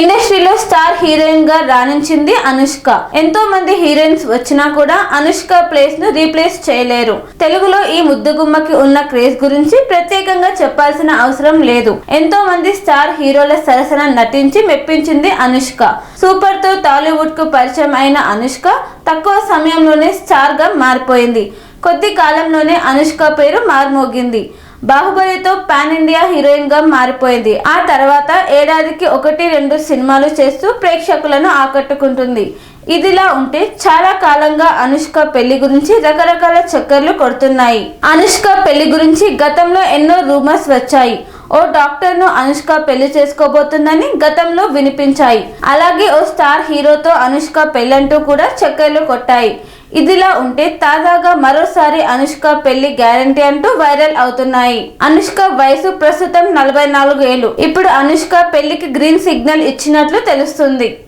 ఇండస్ట్రీలో star heroine గా రాణించింది అనుష్క. ఎంతో మంది హీరోయిన్స్ వచ్చినా కూడా అనుష్క ప్లేస్ ను రీప్లేస్ చేయలేరు. తెలుగులో ఈ ముద్దుగుమ్మకి ఉన్న క్రేజ్ గురించి ప్రత్యేకంగా చెప్పాల్సిన అవసరం లేదు. ఎంతో మంది స్టార్ హీరోల సరసన నటించి మెప్పించింది అనుష్క. సూపర్ తో టాలీవుడ్ కు పరిచయం అయిన అనుష్క తక్కువ సమయంలోనే స్టార్ గా మారిపోయింది. కొద్ది కాలంలోనే అనుష్క పేరు మారుమోగింది. బాహుబలితో పాన్ ఇండియా హీరోయిన్ గా మారిపోయింది. ఆ తర్వాత ఏడాదికి 1-2 సినిమాలు చేస్తూ ప్రేక్షకులను ఆకట్టుకుంటుంది. ఇదిలా ఉంటే చాలా కాలంగా అనుష్క పెళ్లి గురించి రకరకాల చక్కర్లు కొడుతున్నాయి. అనుష్క పెళ్లి గురించి గతంలో ఎన్నో రూమర్స్ వచ్చాయి. ఓ డాక్టర్ ను అనుష్క పెళ్లి చేసుకోబోతుందని గతంలో వినిపించాయి. అలాగే ఓ స్టార్ హీరోతో అనుష్క పెళ్లంటూ కూడా చక్కర్లు కొట్టాయి. ఇదిలా ఉంటే తాజాగా మరోసారి అనుష్క పెళ్లి గ్యారంటీ అంటూ వైరల్ అవుతున్నాయి. అనుష్క వయసు ప్రస్తుతం 44 ఏళ్లు. ఇప్పుడు అనుష్క పెళ్లికి గ్రీన్ సిగ్నల్ ఇచ్చినట్లు తెలుస్తుంది.